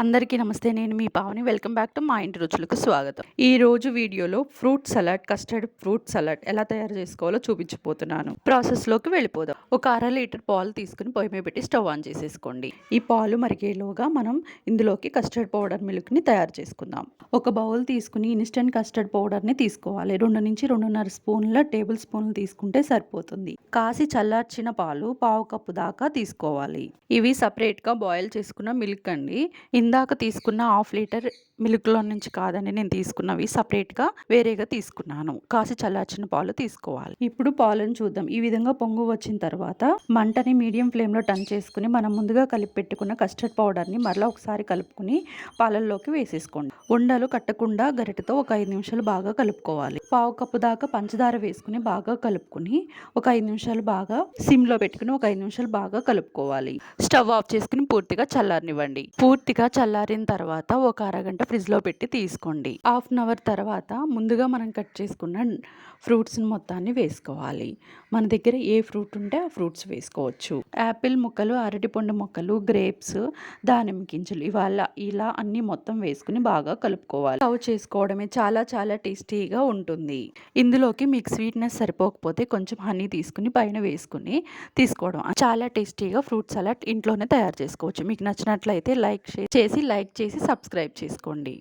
అందరికీ నమస్తే. నేను మీ పావని. వెల్కమ్ బ్యాక్ టు మా ఇంటి రుచులకు స్వాగతం. ఈరోజు వీడియోలో fruit salad, custard fruit salad ఎలా తయారు చేసుకోవాలో చూపించబోతున్నాను. ప్రాసెస్లోకి వెళ్ళిపోదాం. ఒక అర లీటర్ పాలు తీసుకుని పొయ్యి మీద పెట్టి స్టవ్ ఆన్ చేసేసుకోండి. ఈ పాలు మరిగేలోగా మనం ఇందులోకి కస్టర్డ్ పౌడర్ మిల్క్ని తయారు చేసుకుందాం. ఒక బౌల్ తీసుకుని ఇన్స్టెంట్ కస్టర్డ్ పౌడర్ని తీసుకోవాలి. 2 నుంచి 2.5 స్పూన్ల టేబుల్ స్పూన్లు తీసుకుంటే సరిపోతుంది. కాసి చల్లార్చిన పాలు పావు కప్పు దాకా తీసుకోవాలి. ఇవి సపరేట్గా బాయిల్ చేసుకున్న మిల్క్ అండి. ఇందాక తీసుకున్న హాఫ్ లీటర్ మిల్క్లో నుంచి కాదండి నేను తీసుకున్నవి, సపరేట్గా వేరేగా తీసుకున్నాను. కాసి చల్లార్చిన పాలు తీసుకోవాలి. ఇప్పుడు పాలను చూద్దాం. ఈ విధంగా పొంగు వచ్చిన తర్వాత మంటని మీడియం ఫ్లేమ్లో టర్న్ చేసుకుని మనం ముందుగా కలిపి పెట్టుకున్న కస్టర్డ్ పౌడర్ని మరలా ఒకసారి కలుపుకుని పాలల్లోకి వేసేసుకోండి. ఉండలు కట్టకుండా గరిటెతో ఒక 5 నిమిషాలు బాగా కలుపుకోవాలి. పావు కప్పు దాకా పంచదార వేసుకుని బాగా కలుపుకుని ఒక 5 నిమిషాలు బాగా సిమ్లో పెట్టుకుని ఒక 5 నిమిషాలు బాగా కలుపుకోవాలి. స్టవ్ ఆఫ్ చేసుకుని పూర్తిగా చల్లారనివ్వండి. పూర్తిగా చల్లారిన తర్వాత ఒక అరగంట ఫ్రిడ్జ్లో పెట్టి తీసుకోండి. హాఫ్ అన్ అవర్ తర్వాత ముందుగా మనం కట్ చేసుకున్న ఫ్రూట్స్ని మొత్తాన్ని వేసుకోవాలి. మన దగ్గర ఏ ఫ్రూట్ ఉంటే ఆ ఫ్రూట్స్ వేసుకోవచ్చు. యాపిల్ ముక్కలు, అరటిపండు ముక్కలు, గ్రేప్స్, దానిమ్మ గింజలు ఇలా అన్నీ మొత్తం వేసుకుని బాగా కలుపుకోవాలి. సర్వ్ చేసుకోవడమే చాలా చాలా టేస్టీగా ఉంటుంది. ఇందులోకి మీకు స్వీట్నెస్ సరిపోకపోతే కొంచెం హనీ తీసుకుని పైన వేసుకుని తీసుకోవడం. చాలా టేస్టీగా ఫ్రూట్ సలాడ్ ఇంట్లోనే తయారు చేసుకోవచ్చు. మీకు నచ్చినట్లయితే లైక్ చేసి సబ్స్క్రైబ్ చేసుకోండి.